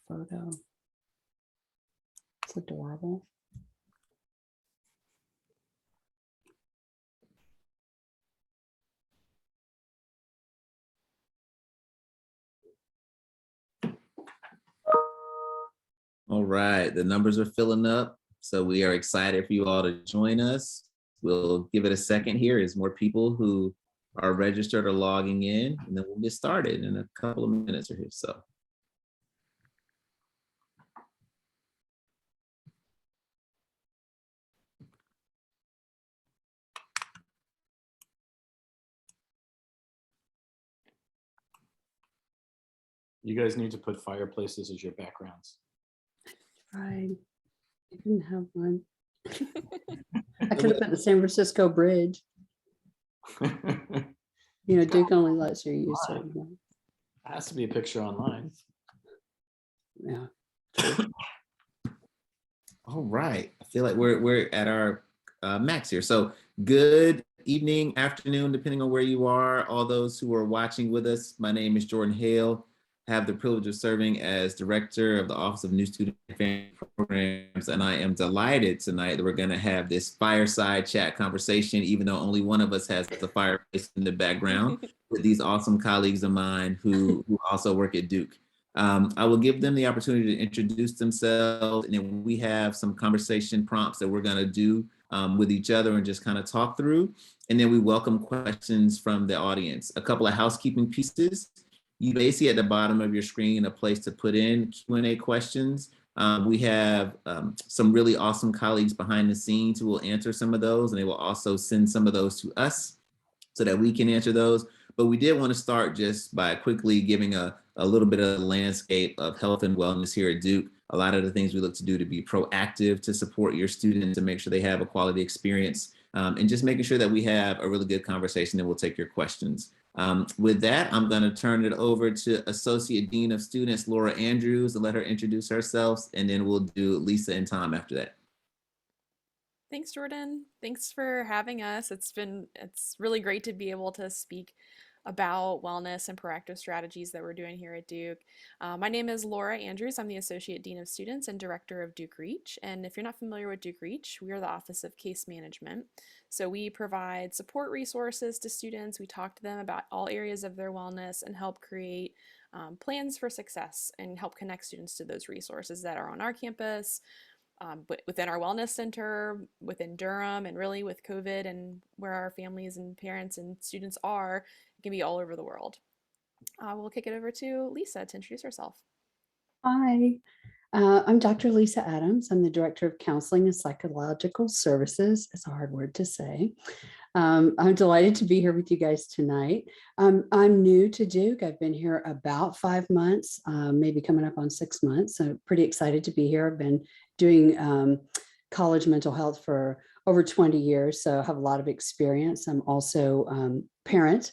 photo. It's adorable. All right, the numbers are filling up, so we are excited for you all to join us. We'll give it a second here as more people who are registered are logging in, and then we'll get started in a couple of minutes or so. You guys need to put fireplaces as your backgrounds. Right. I didn't have one. I could have put the San Francisco Bridge. You know, Duke only lets you use certain ones. Has to be a picture online. Yeah. All right, I feel like we're at our max here. So good evening, afternoon, depending on where you are. All those who are watching with us, my name is Jordan Hale. I have the privilege of serving as director of the Office of New Student Family Programs, and I am delighted tonight that we're going to have this fireside chat conversation, even though only one of us has the fireplace in the background, with these awesome colleagues of mine who also work at Duke. I will give them the opportunity to introduce themselves, and then we have some conversation prompts that we're going to do with each other and just kind of talk through. And then we welcome questions from the audience. A couple of housekeeping pieces. You may see at the bottom of your screen a place to put in Q&A questions. We have some really awesome colleagues behind the scenes who will answer some of those, and they will also send some of those to us so that we can answer those. But we did want to start just by quickly giving a little bit of the landscape of health and wellness here at Duke. A lot of the things we look to do to be proactive to support your students and make sure they have a quality experience, and just making sure that we have a really good conversation, and we'll take your questions. With that, I'm going to turn it over to Associate Dean of Students, Laura Andrews, to let her introduce herself, and then we'll do Lisa and Tom after that. Thanks, Jordan. Thanks for having us. It's really great to be able to speak about wellness and proactive strategies that we're doing here at Duke. My name is Laura Andrews. I'm the Associate Dean of Students and Director of Duke Reach. And if you're not familiar with Duke Reach, we are the Office of Case Management. So we provide support resources to students. We talk to them about all areas of their wellness and help create plans for success and help connect students to those resources that are on our campus, but within our wellness center, within Durham, and really with COVID and where our families and parents and students are, it can be all over the world. We'll kick it over to Lisa to introduce herself. Hi, I'm Dr. Lisa Adams. I'm the Director of Counseling and Psychological Services. It's a hard word to say. I'm delighted to be here with you guys tonight. I'm new to Duke. I've been here about 5 months, maybe coming up on 6 months. So pretty excited to be here. I've been doing college mental health for over 20 years, so I have a lot of experience. I'm also parent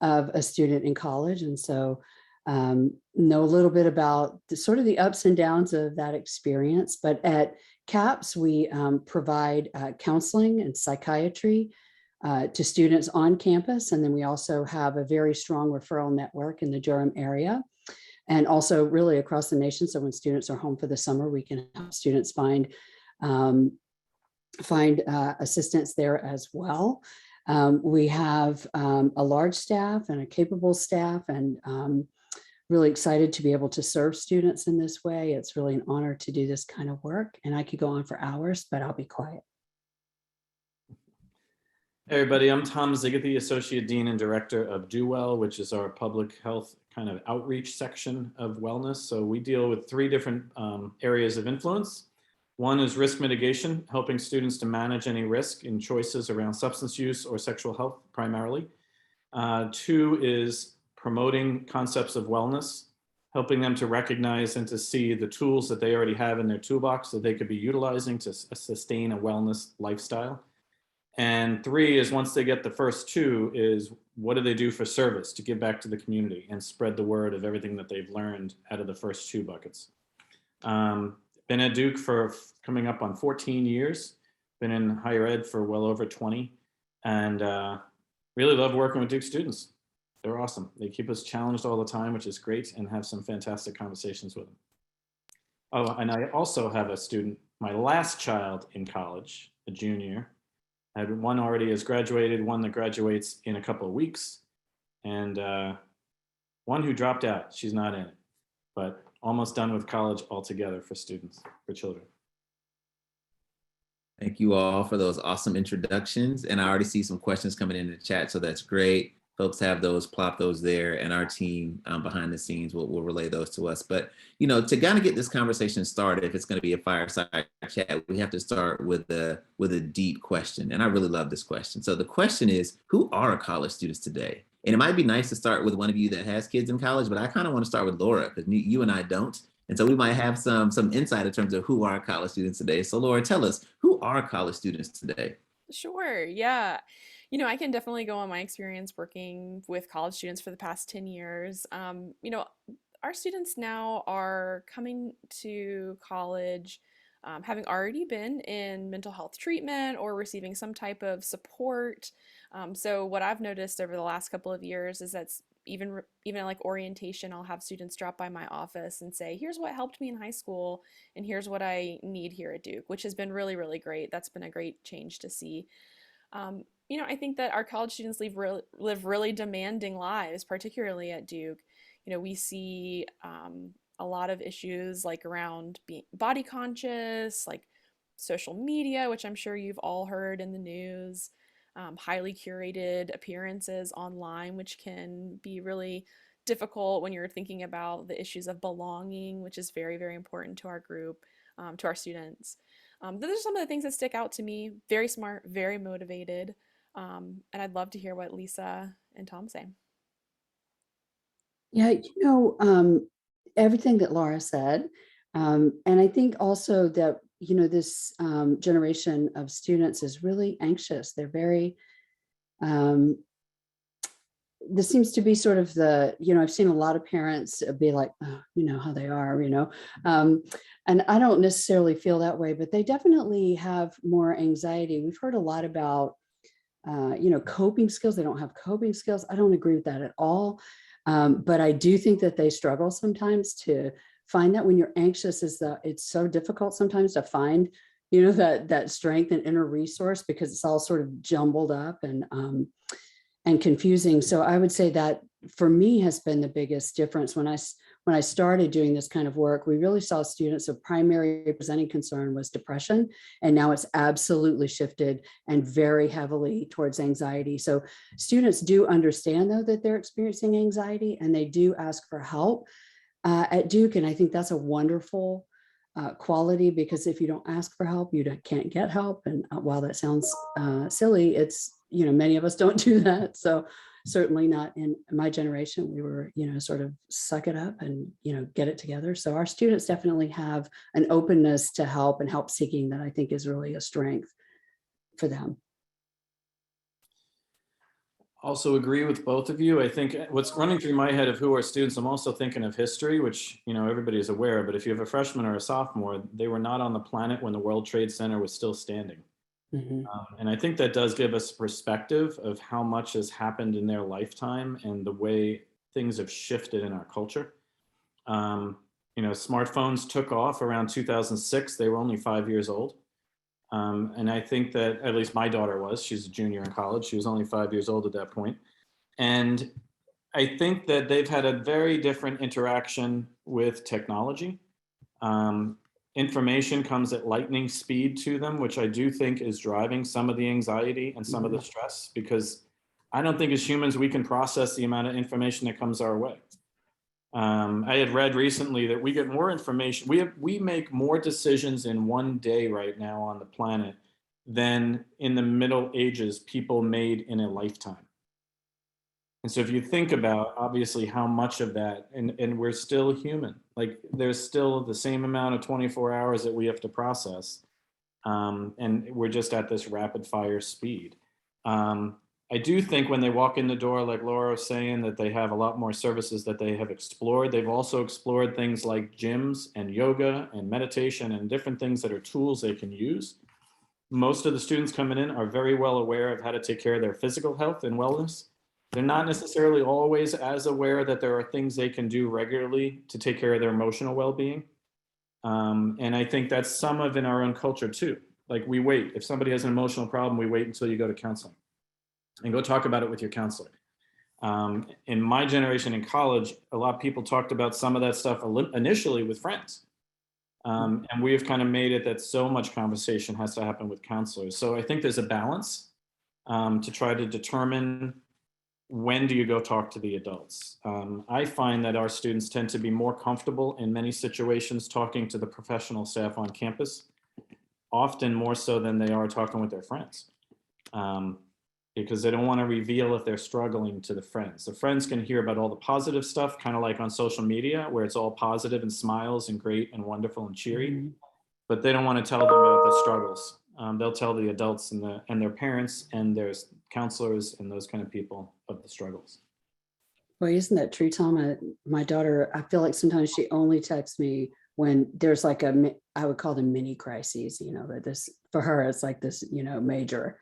of a student in college, and so know a little bit about sort of the ups and downs of that experience. But at CAPS, we provide counseling and psychiatry to students on campus. And then we also have a very strong referral network in the Durham area and also really across the nation. So when students are home for the summer, we can help students find assistance there as well. We have a large staff and a capable staff, and really excited to be able to serve students in this way. It's really an honor to do this kind of work, and I could go on for hours, but I'll be quiet. Hey everybody, I'm Tom Zigathy, Associate Dean and Director of Do Well, which is our public health kind of outreach section of wellness. So we deal with 3 different areas of influence. One is risk mitigation, helping students to manage any risk in choices around substance use or sexual health primarily. 2 is promoting concepts of wellness, helping them to recognize and to see the tools that they already have in their toolbox that they could be utilizing to sustain a wellness lifestyle. And 3 is, once they get the first 2, is what do they do for service to give back to the community and spread the word of everything that they've learned out of the first 2 buckets. Been at Duke for coming up on 14 years, been in higher ed for well over 20, and really love working with Duke students. They're awesome. They keep us challenged all the time, which is great, and have some fantastic conversations with them. Oh, and I also have a student, my last child in college, a junior. I had one already has graduated, one that graduates in a couple of weeks, and one who dropped out. She's not in it, but almost done with college altogether for students, for children. Thank you all for those awesome introductions. And I already see some questions coming in the chat, so that's great. Folks have those, plop those there, and our team behind the scenes will relay those to us. But, you know, to kind of get this conversation started, if it's going to be a fireside chat, we have to start with a deep question. And I really love this question. So the question is, who are college students today? And it might be nice to start with one of you that has kids in college, but I kind of want to start with Laura, because you and I don't. And so we might have some insight in terms of who are college students today. So Laura, tell us, who are college students today? Sure, yeah. I can definitely go on my experience working with college students for the past 10 years. Our students now are coming to college having already been in mental health treatment or receiving some type of support. So what I've noticed over the last couple of years is that's even like orientation, I'll have students drop by my office and say, here's what helped me in high school and here's what I need here at Duke, which has been really, really great. That's been a great change to see. I think that our college students live really demanding lives, particularly at Duke. We see a lot of issues like around being body conscious, like social media, which I'm sure you've all heard in the news, highly curated appearances online, which can be really difficult when you're thinking about the issues of belonging, which is very, very important to our group, to our students. Those are some of the things that stick out to me. Very smart, very motivated. And I'd love to hear what Lisa and Tom say. Yeah, everything that Laura said. And I think also that, this generation of students is really anxious. They're very, this seems to be sort of I've seen a lot of parents be like, oh, how they are, and I don't necessarily feel that way, but they definitely have more anxiety. We've heard a lot about, coping skills. They don't have coping skills. I don't agree with that at all. But I do think that they struggle sometimes to find that when you're anxious it's so difficult sometimes to find, that strength and inner resource because it's all sort of jumbled up and confusing. So I would say that for me has been the biggest difference. When I started doing this kind of work, we really saw students of primary presenting concern was depression. And now it's absolutely shifted and very heavily towards anxiety. So students do understand though that they're experiencing anxiety and they do ask for help at Duke. And I think that's a wonderful quality, because if you don't ask for help, you can't get help. And while that sounds silly, it's, many of us don't do that. So certainly not in my generation. We were, sort of suck it up and, get it together. So our students definitely have an openness to help and help seeking that I think is really a strength for them. Also agree with both of you. I think what's running through my head of who are students, I'm also thinking of history, which, everybody is aware, but if you have a freshman or a sophomore, they were not on the planet when the World Trade Center was still standing. Mm-hmm. And I think that does give us perspective of how much has happened in their lifetime and the way things have shifted in our culture. Smartphones took off around 2006. They were only 5 years old. And I think that at least my daughter she's a junior in college. She was only 5 years old at that point. And I think that they've had a very different interaction with technology. Information comes at lightning speed to them, which I do think is driving some of the anxiety and some of the stress, because I don't think as humans we can process the amount of information that comes our way. I had read recently that we get more information. We make more decisions in one day right now on the planet than in the Middle Ages people made in a lifetime. And so if you think about obviously how much of that, and we're still human, like there's still the same amount of 24 hours that we have to process. And we're just at this rapid fire speed. I do think when they walk in the door, like Laura was saying, that they have a lot more services that they have explored. They've also explored things like gyms and yoga and meditation and different things that are tools they can use. Most of the students coming in are very well aware of how to take care of their physical health and wellness. They're not necessarily always as aware that there are things they can do regularly to take care of their emotional well-being. And I think that's some of in our own culture too. Like we wait, if somebody has an emotional problem, we wait until you go to counseling and go talk about it with your counselor. In my generation in college, a lot of people talked about some of that stuff initially with friends. And we have kind of made it that so much conversation has to happen with counselors. So I think there's a balance to try to determine when do you go talk to the adults. I find that our students tend to be more comfortable in many situations talking to the professional staff on campus, often more so than they are talking with their friends. Because they don't want to reveal if they're struggling to the friends. The friends can hear about all the positive stuff, kind of like on social media, where it's all positive and smiles and great and wonderful and cheery, but they don't want to tell them about the struggles. They'll tell the adults and their parents and their counselors and those kind of people of the struggles. Well, isn't that true, Tom? My daughter, I feel like sometimes she only texts me when there's like I would call them mini crises, you know, that this, for her, it's like this, you know, major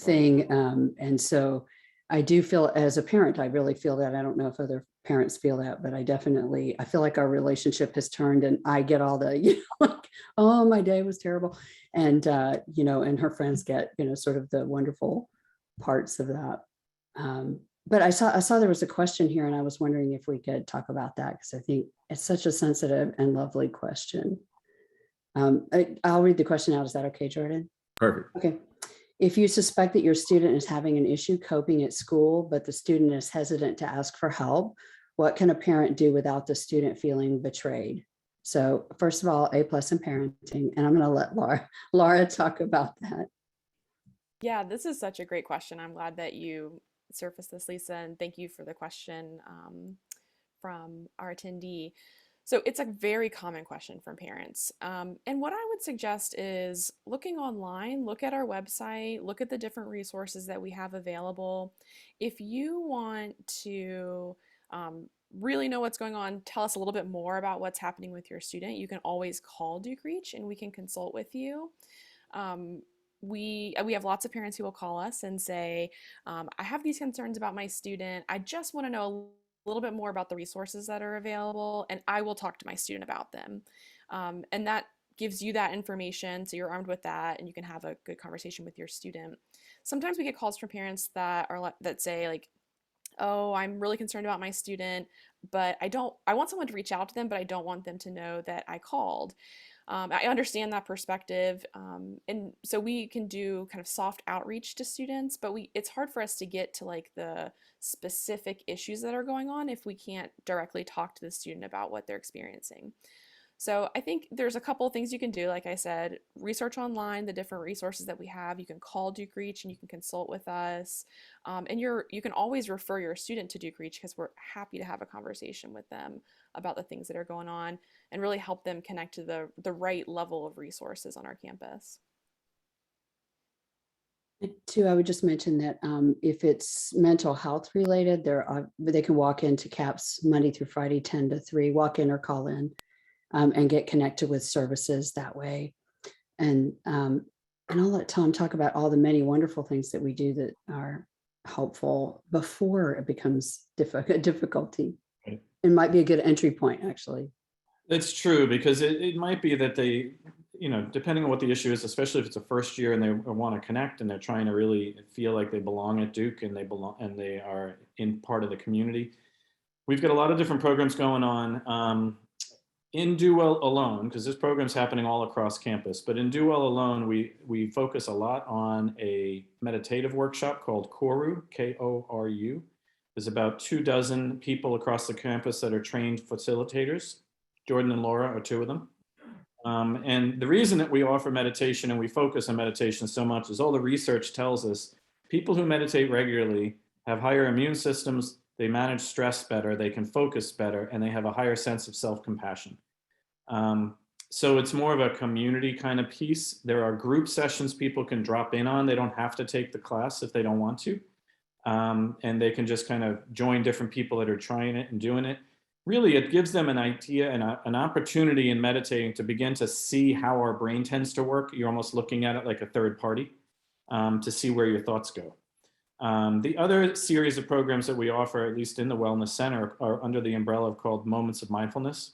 thing. And so I do feel, as a parent, I really feel that. I don't know if other parents feel that, but I feel like our relationship has turned, and I get all the, you know, like, oh, my day was terrible. And, you know, and her friends get, you know, sort of the wonderful parts of that. But I saw there was a question here, and I was wondering if we could talk about that, because I think it's such a sensitive and lovely question. I'll read the question out. Is that okay, Jordan? Perfect. Okay. If you suspect that your student is having an issue coping at school, but the student is hesitant to ask for help, what can a parent do without the student feeling betrayed? So first of all, A+ in parenting, and I'm going to let Laura talk about that. Yeah, this is such a great question. I'm glad that you surfaced this, Lisa, and thank you for the question from our attendee. So it's a very common question from parents. And what I would suggest is looking online, look at our website, look at the different resources that we have available. If you want to really know what's going on, tell us a little bit more about what's happening with your student, you can always call Duke Reach and we can consult with you. We have lots of parents who will call us and say, I have these concerns about my student. I just want to know a little bit more about the resources that are available, and I will talk to my student about them. And that gives you that information, so you're armed with that, and you can have a good conversation with your student. Sometimes we get calls from parents that say like, oh, I'm really concerned about my student, but I want someone to reach out to them, but I don't want them to know that I called. I understand that perspective. And so we can do kind of soft outreach to students, but it's hard for us to get to like the specific issues that are going on if we can't directly talk to the student about what they're experiencing. So I think there's a couple of things you can do. Like I said, research online the different resources that we have. You can call Duke Reach and you can consult with us. And you can always refer your student to Duke Reach, because we're happy to have a conversation with them about the things that are going on and really help them connect to the right level of resources on our campus. Too, I would just mention that if it's mental health related, they can walk into CAPS Monday through Friday, 10 to 3, walk in or call in. And get connected with services that way. And I'll let Tom talk about all the many wonderful things that we do that are helpful before it becomes difficulty. Right. It might be a good entry point, actually. It's true, because it might be that they, you know, depending on what the issue is, especially if it's a first year and they want to connect and they're trying to really feel like they belong at Duke and they are in part of the community. We've got a lot of different programs going on. In Do Well alone, because this program's happening all across campus, but in Do Well alone, we focus a lot on a meditative workshop called Koru, K-O-R-U. There's about 24 people across the campus that are trained facilitators. Jordan and Laura are 2 of them. And the reason that we offer meditation and we focus on meditation so much is all the research tells us people who meditate regularly have higher immune systems, they manage stress better, they can focus better, and they have a higher sense of self-compassion. So it's more of a community kind of piece. There are group sessions people can drop in on. They don't have to take the class if they don't want to. And they can just kind of join different people that are trying it and doing it. Really, it gives them an idea and an opportunity in meditating to begin to see how our brain tends to work. You're almost looking at it like a third party to see where your thoughts go. The other series of programs that we offer, at least in the Wellness Center, are under the umbrella called Moments of Mindfulness.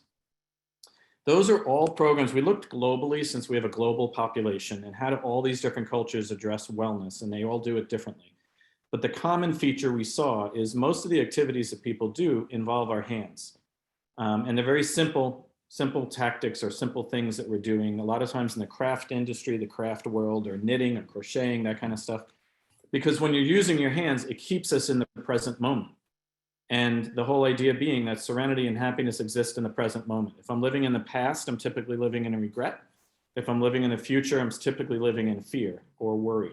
Those are all programs. We looked globally since we have a global population and how do all these different cultures address wellness, and they all do it differently. But the common feature we saw is most of the activities that people do involve our hands. And they're very simple tactics or simple things that we're doing. A lot of times in the craft industry, the craft world, or knitting or crocheting, that kind of stuff. Because when you're using your hands, it keeps us in the present moment. And the whole idea being that serenity and happiness exist in the present moment. If I'm living in the past, I'm typically living in a regret. If I'm living in the future, I'm typically living in fear or worry.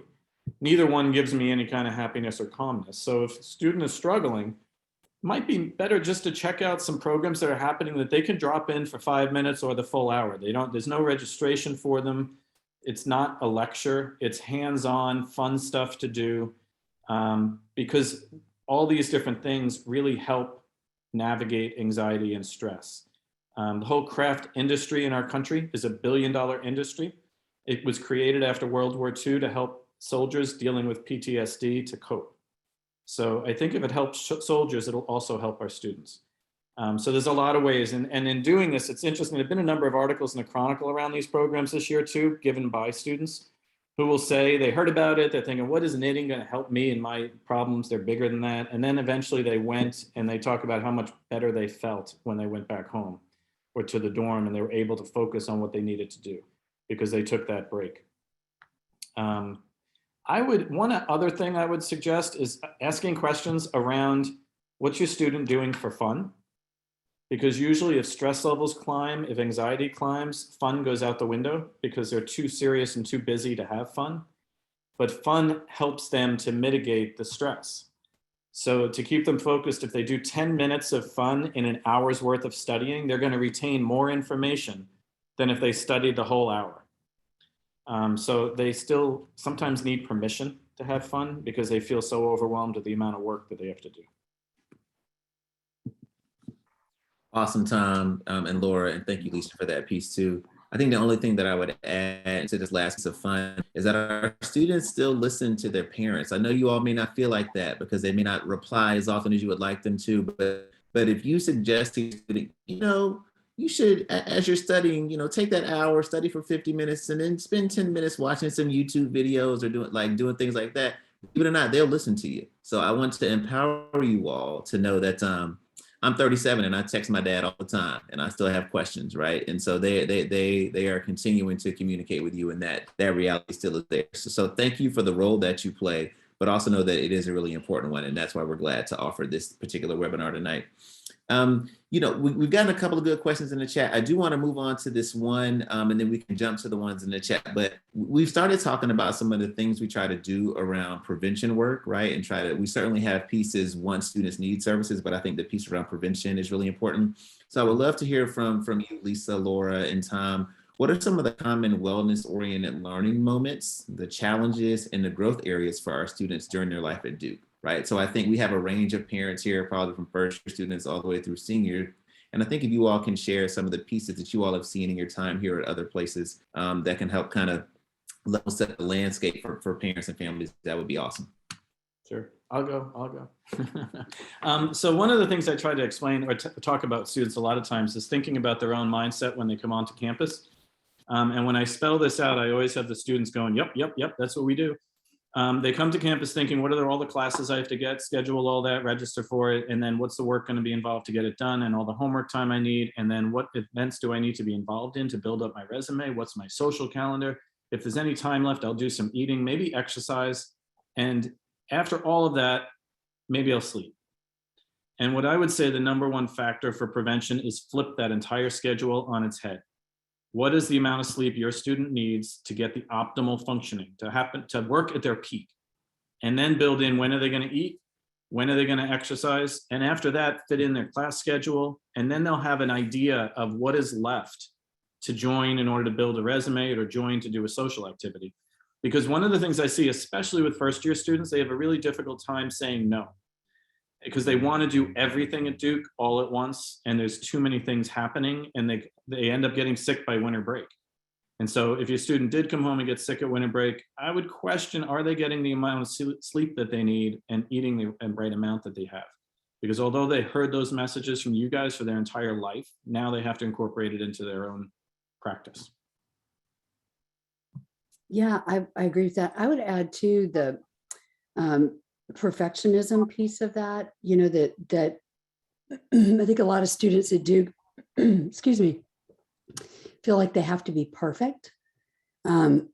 Neither one gives me any kind of happiness or calmness. So if a student is struggling, it might be better just to check out some programs that are happening that they can drop in for 5 minutes or the full hour. There's no registration for them. It's not a lecture. It's hands-on, fun stuff to do, because all these different things really help navigate anxiety and stress. The whole craft industry in our country is $1 billion industry. It was created after World War II to help soldiers dealing with PTSD to cope. So I think if it helps soldiers, it'll also help our students. So there's a lot of ways. And in doing this, it's interesting. There've been a number of articles in the Chronicle around these programs this year too, given by students who will say they heard about it. They're thinking, what is knitting going to help me in my problems? They're bigger than that. And then eventually they went and they talk about how much better they felt when they went back home or to the dorm, and they were able to focus on what they needed to do because they took that break. One other thing I would suggest is asking questions around what's your student doing for fun? Because usually if stress levels climb, if anxiety climbs, fun goes out the window because they're too serious and too busy to have fun. But fun helps them to mitigate the stress. So to keep them focused, if they do 10 minutes of fun in an hour's worth of studying, they're going to retain more information than if they studied the whole hour. So they still sometimes need permission to have fun because they feel so overwhelmed with the amount of work that they have to do. Awesome, Tom and Laura, and thank you, Lisa, for that piece too. I think the only thing that I would add to this last piece of fun is that our students still listen to their parents. I know you all may not feel like that because they may not reply as often as you would like them to, but if you suggest to you should, as you're studying, take that hour, study for 50 minutes, and then spend 10 minutes watching some YouTube videos or doing things like that. Believe it or not, they'll listen to you. So I want to empower you all to know that I'm 37 and I text my dad all the time and I still have questions, right? And so they are continuing to communicate with you, and that reality still is there. So thank you for the role that you play, but also know that it is a really important one, and that's why we're glad to offer this particular webinar tonight. We've gotten a couple of good questions in the chat. I do want to move on to this one, and then we can jump to the ones in the chat. But we've started talking about some of the things we try to do around prevention work, right? And we certainly have pieces once students need services, but I think the piece around prevention is really important. So I would love to hear from you, Lisa, Laura, and Tom. What are some of the common wellness-oriented learning moments, the challenges, and the growth areas for our students during their life at Duke? Right. So I think we have a range of parents here, probably from first year students all the way through senior. And I think if you all can share some of the pieces that you all have seen in your time here at other places that can help kind of level set the landscape for parents and families, that would be awesome. Sure. I'll go. So one of the things I try to explain or talk about students a lot of times is thinking about their own mindset when they come onto campus. And when I spell this out, I always have the students going, yep, that's what we do. They come to campus thinking, what are all the classes I have to get, schedule all that, register for it, and then what's the work going to be involved to get it done, and all the homework time I need, and then what events do I need to be involved in to build up my resume, what's my social calendar, if there's any time left, I'll do some eating, maybe exercise, and after all of that, maybe I'll sleep. And what I would say the number one factor for prevention is flip that entire schedule on its head. What is the amount of sleep your student needs to get the optimal functioning, to work at their peak? And then build in when are they going to eat, when are they going to exercise, and after that, fit in their class schedule, and then they'll have an idea of what is left to join in order to build a resume or join to do a social activity. Because one of the things I see, especially with first year students, they have a really difficult time saying no, because they want to do everything at Duke all at once, and there's too many things happening, and they end up getting sick by winter break. And so if your student did come home and get sick at winter break, I would question, are they getting the amount of sleep that they need and eating the right amount that they have? Because although they heard those messages from you guys for their entire life, now they have to incorporate it into their own practice. Yeah, I agree with that. I would add to the perfectionism piece of that, you know, that I think a lot of students at Duke, excuse me, feel like they have to be perfect. And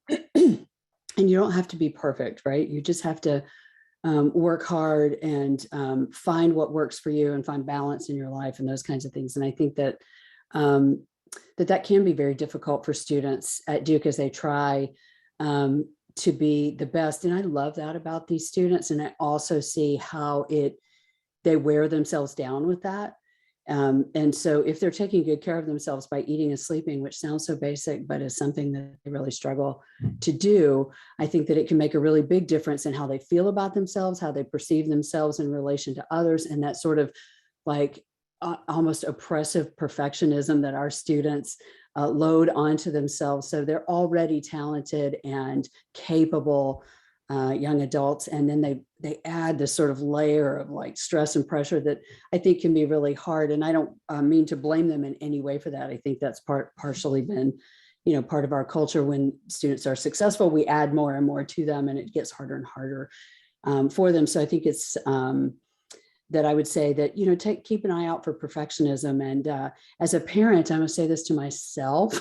you don't have to be perfect, right? You just have to work hard and find what works for you and find balance in your life and those kinds of things. And I think that that can be very difficult for students at Duke as they try to be the best. And I love that about these students. And I also see how they wear themselves down with that. And so if they're taking good care of themselves by eating and sleeping, which sounds so basic, but is something that they really struggle to do, I think that it can make a really big difference in how they feel about themselves, how they perceive themselves in relation to others, and that sort of like almost oppressive perfectionism that our students load onto themselves. So they're already talented and capable young adults, and then they add this sort of layer of like stress and pressure that I think can be really hard. And I don't mean to blame them in any way for that. I think that's partially been, you know, part of our culture. When students are successful, we add more and more to them, and it gets harder and harder for them. So I think it's that I would say that, you know, keep an eye out for perfectionism. And as a parent, I'm gonna say this to myself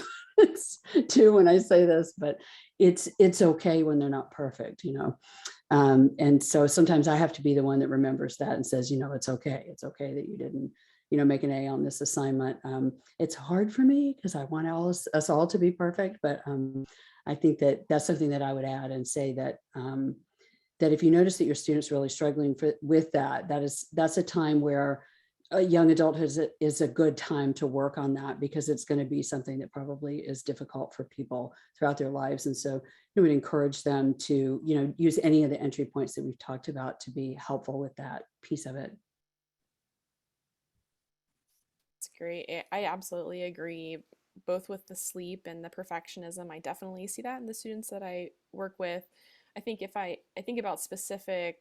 too when I say this, but it's okay when they're not perfect, you know. And so sometimes I have to be the one that remembers that and says, you know, it's okay. It's okay that you didn't, you know, make an A on this assignment. It's hard for me because I want us all to be perfect, but I think that that's something that I would add and say that that if you notice that your student's really struggling with that, that's a time where a young adult is a good time to work on that, because it's going to be something that probably is difficult for people throughout their lives. And so I would encourage them to, you know, use any of the entry points that we've talked about to be helpful with that piece of it. It's great. I absolutely agree, both with the sleep and the perfectionism. I definitely see that in the students that I work with. I think if I think about specific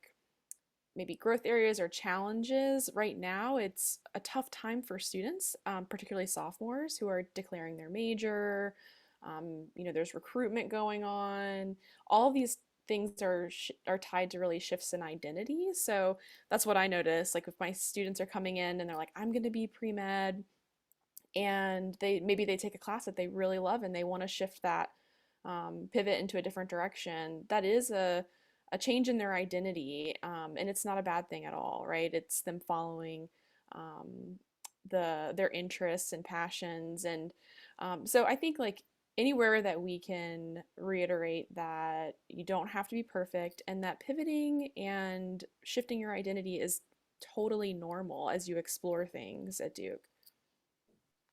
maybe growth areas or challenges right now, it's a tough time for students, particularly sophomores who are declaring their major. You know, there's recruitment going on. All these things are tied to really shifts in identity. So that's what I notice. Like if my students are coming in and they're like, I'm going to be pre-med, and maybe they take a class that they really love and they want to shift that, pivot into a different direction. That is a change in their identity, and it's not a bad thing at all, right? It's them following their interests and passions. And so I think like anywhere that we can reiterate that you don't have to be perfect, and that pivoting and shifting your identity is totally normal as you explore things at Duke.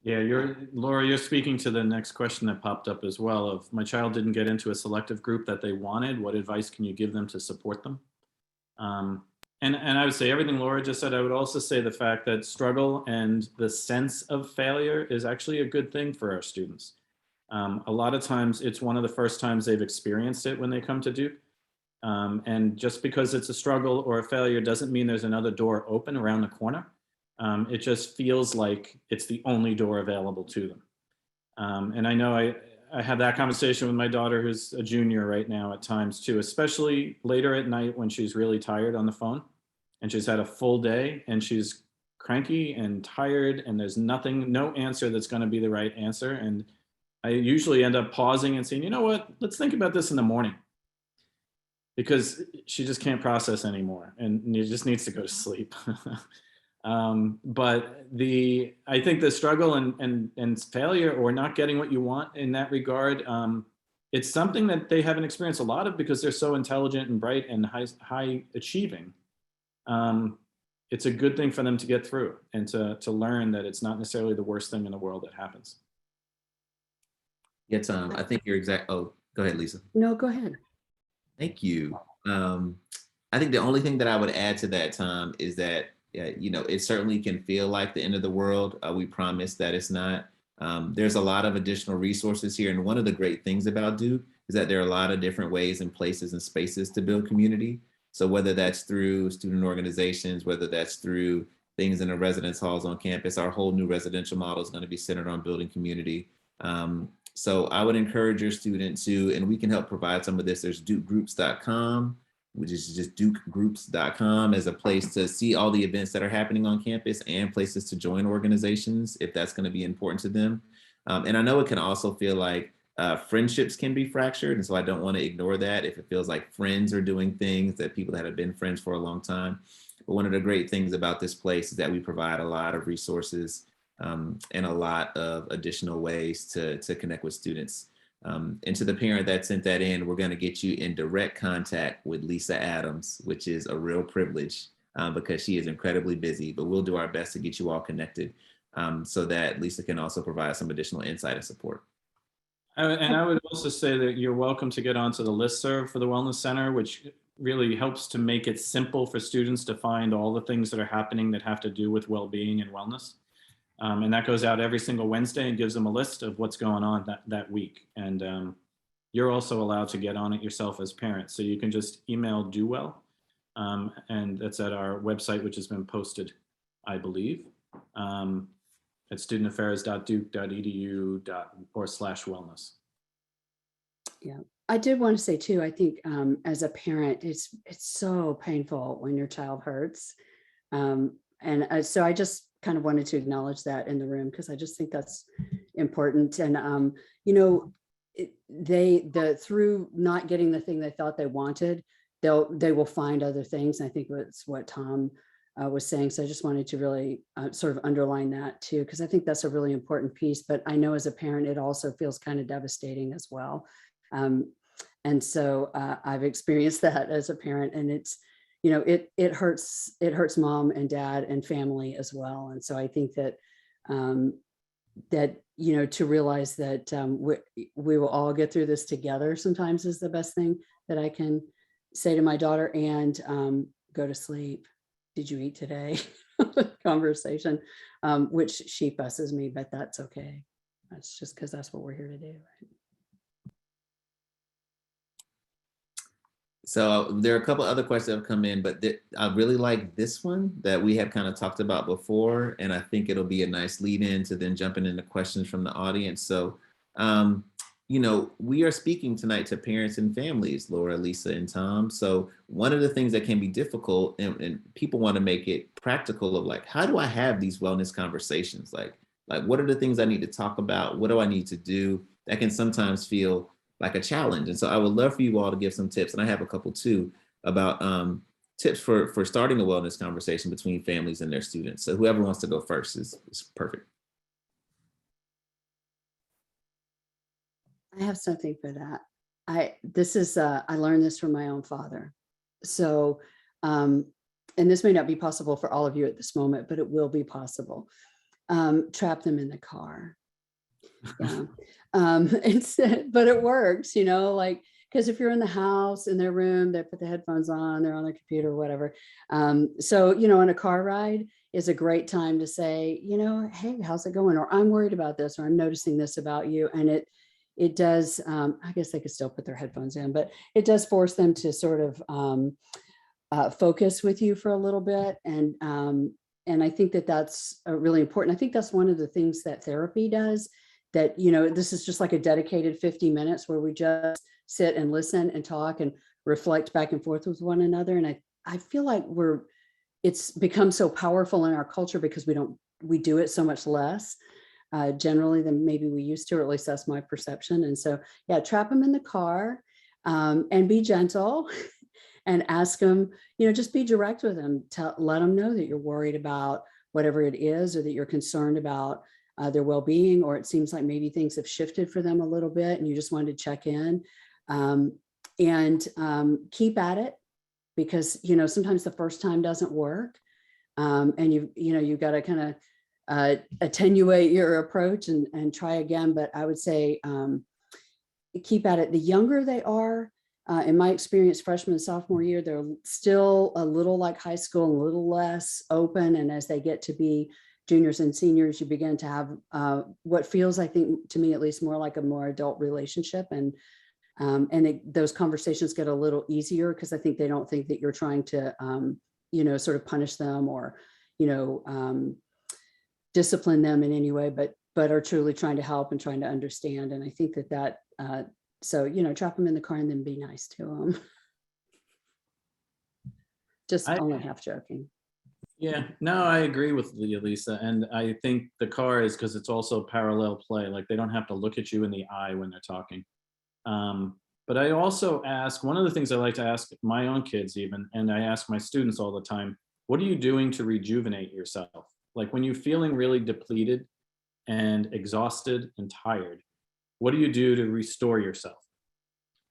Yeah, Laura, you're speaking to the next question that popped up as well of, my child didn't get into a selective group that they wanted. What advice can you give them to support them? And I would say everything Laura just said. I would also say the fact that struggle and the sense of failure is actually a good thing for our students. A lot of times it's one of the first times they've experienced it when they come to Duke. And just because it's a struggle or a failure doesn't mean there's another door open around the corner. It just feels like it's the only door available to them. And I know I have that conversation with my daughter, who's a junior right now at times too, especially later at night when she's really tired on the phone and she's had a full day and she's cranky and tired and there's no answer that's going to be the right answer. And I usually end up pausing and saying, you know what, let's think about this in the morning, because she just can't process anymore and it just needs to go to sleep. But I think the struggle and failure or not getting what you want in that regard, it's something that they haven't experienced a lot of because they're so intelligent and bright and high achieving. It's a good thing for them to get through and to learn that it's not necessarily the worst thing in the world that happens. Yeah, Tom, I think you're exact. Oh, go ahead, Lisa. No, go ahead. Thank you. I think the only thing that I would add to that, Tom, is that you know, it certainly can feel like the end of the world. We promise that it's not. There's a lot of additional resources here. And one of the great things about Duke is that there are a lot of different ways and places and spaces to build community. So whether that's through student organizations, whether that's through things in the residence halls on campus. Our whole new residential model is going to be centered on building community. So I would encourage your student to, and we can help provide some of this. There's dukegroups.com, which is just dukegroups.com as a place to see all the events that are happening on campus and places to join organizations if that's going to be important to them. And I know it can also feel like friendships can be fractured. And so I don't want to ignore that if it feels like friends are doing things that people that have been friends for a long time. But one of the great things about this place is that we provide a lot of resources and a lot of additional ways to connect with students. And to the parent that sent that in, we're going to get you in direct contact with Lisa Adams, which is a real privilege because she is incredibly busy, but we'll do our best to get you all connected so that Lisa can also provide some additional insight and support. And I would also say that you're welcome to get onto the listserv for the Wellness Center, which really helps to make it simple for students to find all the things that are happening that have to do with well-being and wellness. And that goes out every single Wednesday and gives them a list of what's going on that week. And you're also allowed to get on it yourself as parents. So you can just email Do Well, and that's at our website, which has been posted, I believe, at studentaffairs.duke.edu/wellness. Yeah, I did want to say too, I think as a parent, it's so painful when your child hurts. So I just kind of wanted to acknowledge that in the room because I just think that's important. And, through not getting the thing they thought they wanted, they will find other things. And I think that's what Tom was saying. So I just wanted to really sort of underline that too, because I think that's a really important piece. But I know as a parent, it also feels kind of devastating as well. And so I've experienced that as a parent, and it's, it hurts mom and dad and family as well. And so I think that, to realize that we will all get through this together sometimes is the best thing that I can say to my daughter. And go to sleep. Did you eat today? Conversation, which she fusses me, but that's okay. That's just because that's what we're here to do, right? So there are a couple other questions that have come in, but I really like this one that we have kind of talked about before, and I think it'll be a nice lead in to then jumping into questions from the audience. So, we are speaking tonight to parents and families, Laura, Lisa, and Tom. So one of the things that can be difficult, and people want to make it practical of like, how do I have these wellness conversations? Like what are the things I need to talk about? What do I need to do? That can sometimes feel like a challenge. And so I would love for you all to give some tips, and I have a couple too, about tips for starting a wellness conversation between families and their students. So whoever wants to go first is perfect. I have something for that. I learned this from my own father. So, and this may not be possible for all of you at this moment, but it will be possible. Trap them in the car. Yeah. But it works, because if you're in the house, in their room, they put the headphones on, they're on their computer, or whatever. So, on a car ride is a great time to say, hey, how's it going? Or I'm worried about this, or I'm noticing this about you. And it does, I guess they could still put their headphones in, but it does force them to sort of focus with you for a little bit. And I think that that's really important. I think that's one of the things that therapy does, that, this is just like a dedicated 50 minutes where we just sit and listen and talk and reflect back and forth with one another. And I feel like it's become so powerful in our culture because we do it so much less generally than maybe we used to, or at least that's my perception. And so, yeah, trap them in the car and be gentle and ask them, just be direct with them. Let them know that you're worried about whatever it is, or that you're concerned about their well-being, or it seems like maybe things have shifted for them a little bit and you just wanted to check in, and keep at it, because, sometimes the first time doesn't work. And you've got to kind of attenuate your approach and try again. But I would say keep at it. The younger they are, in my experience, freshman and sophomore year, they're still a little like high school, a little less open. And as they get to be juniors and seniors, you begin to have what feels, I think, to me at least, more like a more adult relationship. And those conversations get a little easier because I think they don't think that you're trying to, sort of punish them or, discipline them in any way, but are truly trying to help and trying to understand. And I think that so, drop them in the car and then be nice to them. Just only half joking. Yeah, no, I agree with you, Lisa. And I think the car is because it's also parallel play. Like they don't have to look at you in the eye when they're talking. But I also ask, one of the things I like to ask my own kids even, and I ask my students all the time, what are you doing to rejuvenate yourself? Like when you're feeling really depleted and exhausted and tired, what do you do to restore yourself?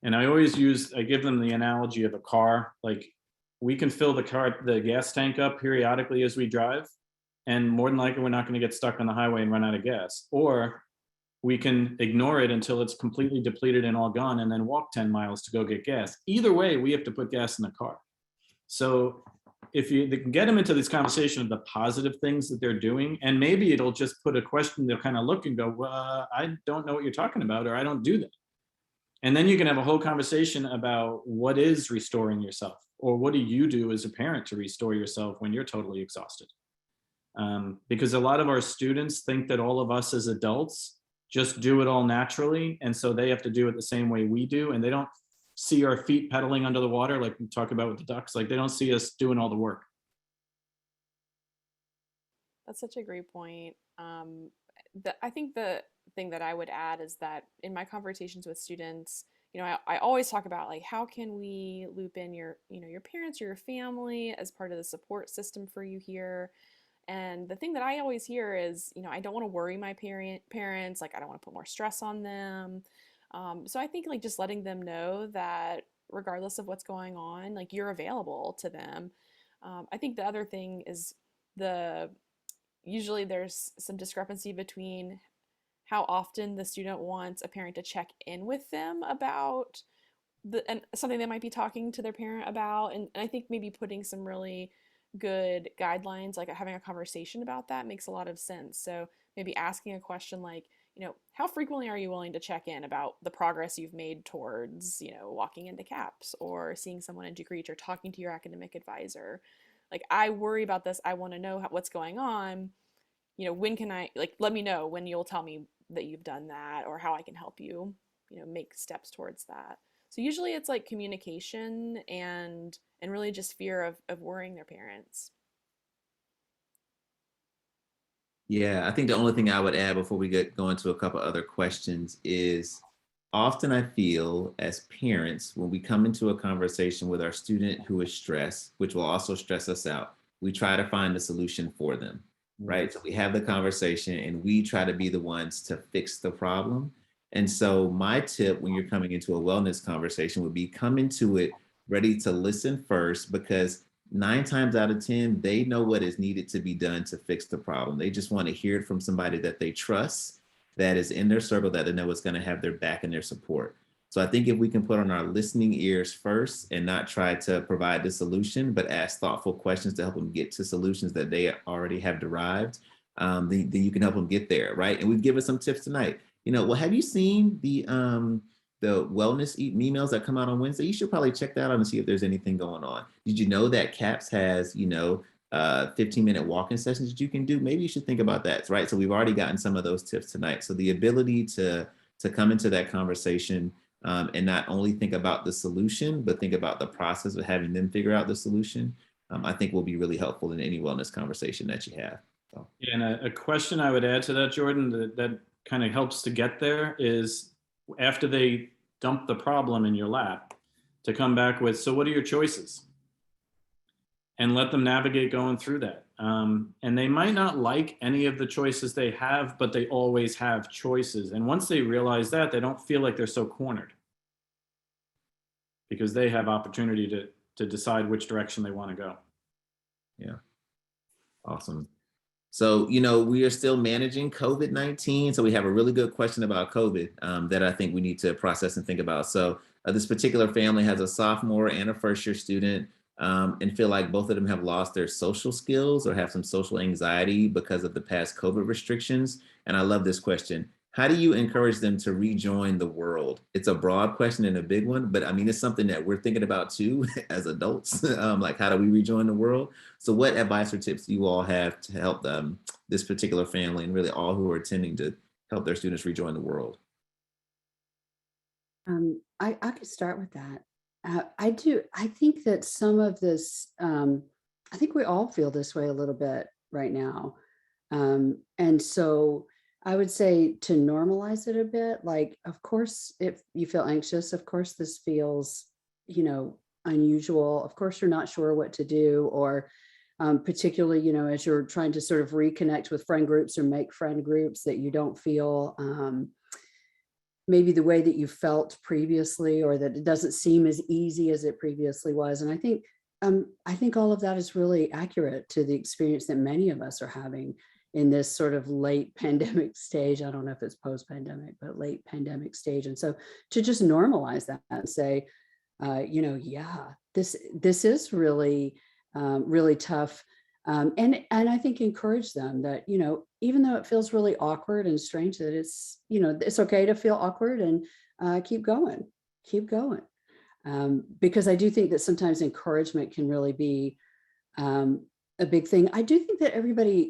And I give them the analogy of a car. Like we can fill the gas tank up periodically as we drive, and more than likely we're not going to get stuck on the highway and run out of gas. Or we can ignore it until it's completely depleted and all gone and then walk 10 miles to go get gas. Either way, we have to put gas in the car. So if you can get them into this conversation of the positive things that they're doing, and maybe it'll just put a question, they'll kind of look and go, well, I don't know what you're talking about, or I don't do that. And then you can have a whole conversation about what is restoring yourself, or what do you do as a parent to restore yourself when you're totally exhausted? Because a lot of our students think that all of us as adults just do it all naturally. And so they have to do it the same way we do. And they don't see our feet pedaling under the water, like we talk about with the ducks. Like they don't see us doing all the work. That's such a great point. I think the thing that I would add is that in my conversations with students, I always talk about like, how can we loop in your parents or your family as part of the support system for you here? And the thing that I always hear is, I don't want to worry my parents, like I don't want to put more stress on them. So I think like just letting them know that regardless of what's going on, like you're available to them. I think the other thing is usually there's some discrepancy between how often the student wants a parent to check in with them about and something they might be talking to their parent about. And I think maybe putting some really good guidelines, like having a conversation about that, makes a lot of sense. So maybe asking a question like, how frequently are you willing to check in about the progress you've made towards, walking into CAPS or seeing someone in Duke Reach or talking to your academic advisor? Like, I worry about this. I want to know what's going on. When can I, let me know when you'll tell me that you've done that, or how I can help you, make steps towards that. So usually it's like communication and really just fear of worrying their parents. Yeah, I think the only thing I would add before we go into a couple other questions is often I feel as parents, when we come into a conversation with our student who is stressed, which will also stress us out, we try to find a solution for them, right? So we have the conversation and we try to be the ones to fix the problem. And so my tip when you're coming into a wellness conversation would be come into it ready to listen first, because 9 times out of 10, they know what is needed to be done to fix the problem. They just want to hear it from somebody that they trust, that is in their circle, that they know is going to have their back and their support. So I think if we can put on our listening ears first and not try to provide the solution, but ask thoughtful questions to help them get to solutions that they already have derived, then you can help them get there, right? And we've given some tips tonight. Well, have you seen the wellness emails that come out on Wednesday? You should probably check that out and see if there's anything going on. Did you know that CAPS has, 15-minute walking sessions that you can do? Maybe you should think about that, right? So we've already gotten some of those tips tonight. So the ability to come into that conversation and not only think about the solution, but think about the process of having them figure out the solution, I think will be really helpful in any wellness conversation that you have. So. Yeah, and a question I would add to that, Jordan, that kind of helps to get there is after they dump the problem in your lap, to come back with, so what are your choices? And let them navigate going through that. And they might not like any of the choices they have, but they always have choices. And once they realize that, they don't feel like they're so cornered, because they have opportunity to decide which direction they want to go. Yeah. Awesome. So, we are still managing COVID-19. So we have a really good question about COVID that I think we need to process and think about. So this particular family has a sophomore and a first-year student and feel like both of them have lost their social skills or have some social anxiety because of the past COVID restrictions. And I love this question. how do you encourage them to rejoin the world? It's a broad question and a big one, but I mean, it's something that we're thinking about too as adults. Like, how do we rejoin the world? So, what advice or tips do you all have to help them, this particular family, and really all who are attending to help their students rejoin the world? I could start with that. I do. I think that some of this, I think we all feel this way a little bit right now. And so I would say to normalize it a bit, like, of course, if you feel anxious, of course, this feels, unusual. Of course, you're not sure what to do, or particularly, as you're trying to sort of reconnect with friend groups or make friend groups, that you don't feel maybe the way that you felt previously, or that it doesn't seem as easy as it previously was. And I think all of that is really accurate to the experience that many of us are having in this sort of late pandemic stage. I don't know if it's post-pandemic, but late pandemic stage. And so to just normalize that and say, yeah, this is really, really tough. And I think encourage them that, even though it feels really awkward and strange, that it's okay to feel awkward, and keep going, keep going. Because I do think that sometimes encouragement can really be a big thing. I do think that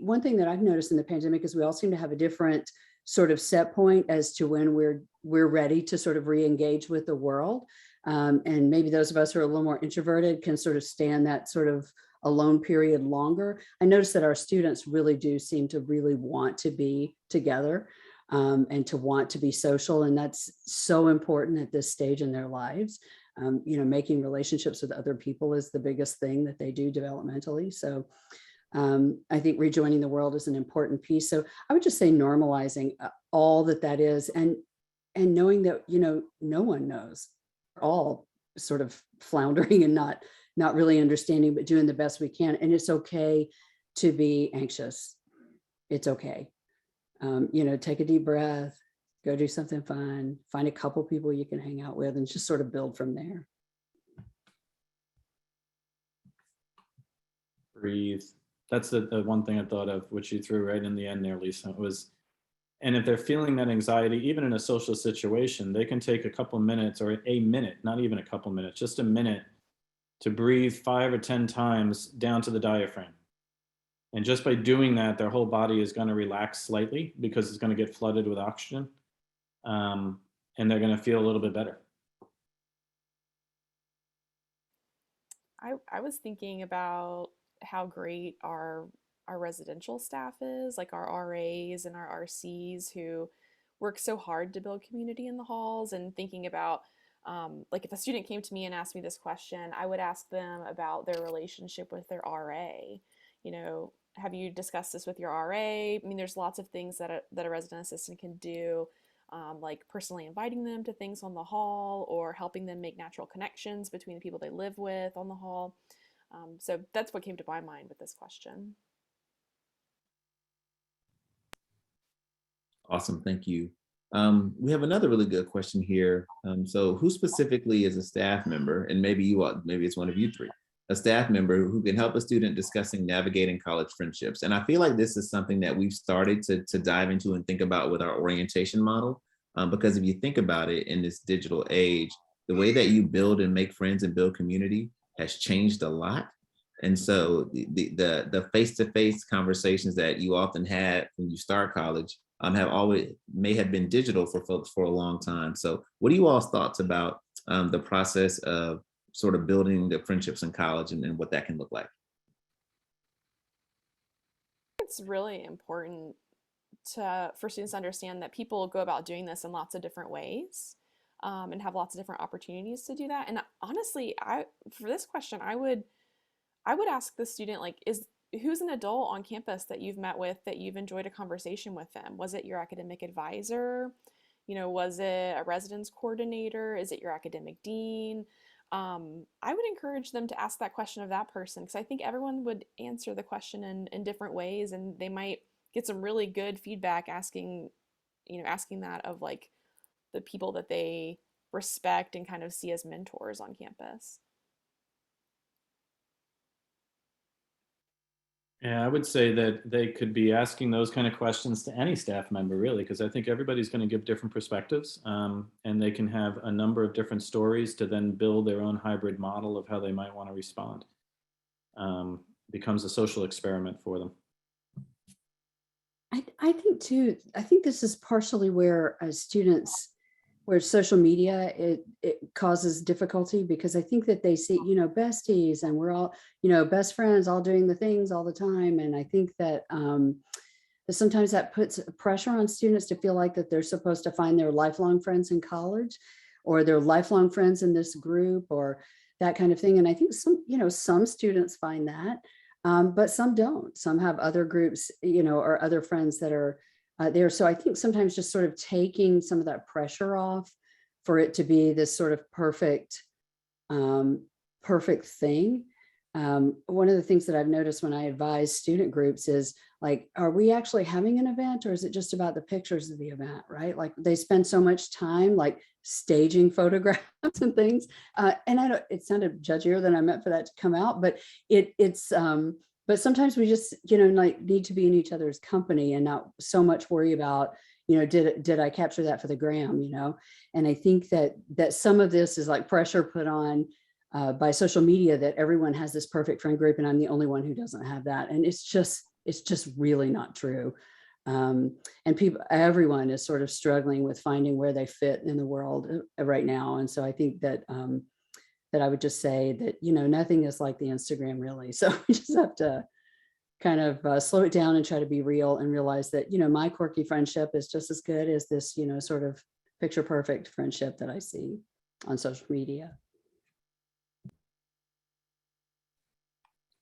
one thing that I've noticed in the pandemic is we all seem to have a different sort of set point as to when we're ready to sort of re-engage with the world. And maybe those of us who are a little more introverted can sort of stand that sort of alone period longer. I noticed that our students really do seem to really want to be together, and to want to be social. And that's so important at this stage in their lives. Making relationships with other people is the biggest thing that they do developmentally. So I think rejoining the world is an important piece. So I would just say normalizing all that is, and knowing that, no one knows. We're all sort of floundering and not really understanding, but doing the best we can. And it's okay to be anxious. It's okay. Take a deep breath, go do something fun, find a couple people you can hang out with, and just sort of build from there. Breathe. That's the one thing I thought of, which you threw right in the end there, Lisa, was, and if they're feeling that anxiety, even in a social situation, they can take a couple minutes, or a minute, not even a couple minutes, just a minute, to breathe 5 or 10 times down to the diaphragm. And just by doing that, their whole body is going to relax slightly, because it's going to get flooded with oxygen. And they're going to feel a little bit better. I was thinking about how great our residential staff is, like our RAs and our RCs, who work so hard to build community in the halls. And thinking about like, if a student came to me and asked me this question, I would ask them about their relationship with their RA. Have you discussed this with your RA? I mean, there's lots of things that a resident assistant can do, like personally inviting them to things on the hall, or helping them make natural connections between the people they live with on the hall. So that's what came to my mind with this question. Awesome, thank you. We have another really good question here. So who specifically is a staff member, and maybe it's one of you three, a staff member who can help a student discussing navigating college friendships? And I feel like this is something that we've started to dive into and think about with our orientation model. Because if you think about it, in this digital age, the way that you build and make friends and build community has changed a lot. And so the face-to-face conversations that you often had when you start college may have been digital for folks for a long time. So what are you all's thoughts about the process of sort of building the friendships in college, and what that can look like? It's really important for students to understand that people go about doing this in lots of different ways, and have lots of different opportunities to do that. And honestly, for this question, I would ask the student, like, who's an adult on campus that you've met with that you've enjoyed a conversation with them? Was it your academic advisor? Was it a residence coordinator? Is it your academic dean? I would encourage them to ask that question of that person, because I think everyone would answer the question in different ways, and they might get some really good feedback asking that of, like, the people that they respect and kind of see as mentors on campus. Yeah, I would say that they could be asking those kind of questions to any staff member, really, because I think everybody's going to give different perspectives, and they can have a number of different stories to then build their own hybrid model of how they might want to respond. Becomes a social experiment for them. I think too, I think this is partially where students, where social media, it causes difficulty, because I think that they see, besties, and we're all, best friends, all doing the things all the time. And I think that that sometimes that puts pressure on students to feel like that they're supposed to find their lifelong friends in college, or their lifelong friends in this group, or that kind of thing. And I think some students find that, but some don't. Some have other groups, or other friends that are there. So I think sometimes just sort of taking some of that pressure off for it to be this sort of perfect thing. One of the things that I've noticed when I advise student groups is, like, are we actually having an event, or is it just about the pictures of the event, right? Like, they spend so much time like staging photographs and things. And I don't, it sounded judgier than I meant for that to come out, but but sometimes we just, like, need to be in each other's company and not so much worry about, did I capture that for the gram, And I think that some of this is like pressure put on by social media, that everyone has this perfect friend group and I'm the only one who doesn't have that. And it's just really not true. And everyone is sort of struggling with finding where they fit in the world right now. And so I think that that I would just say that, nothing is like the Instagram, really. So we just have to kind of slow it down and try to be real, and realize that, my quirky friendship is just as good as this, sort of picture perfect friendship that I see on social media.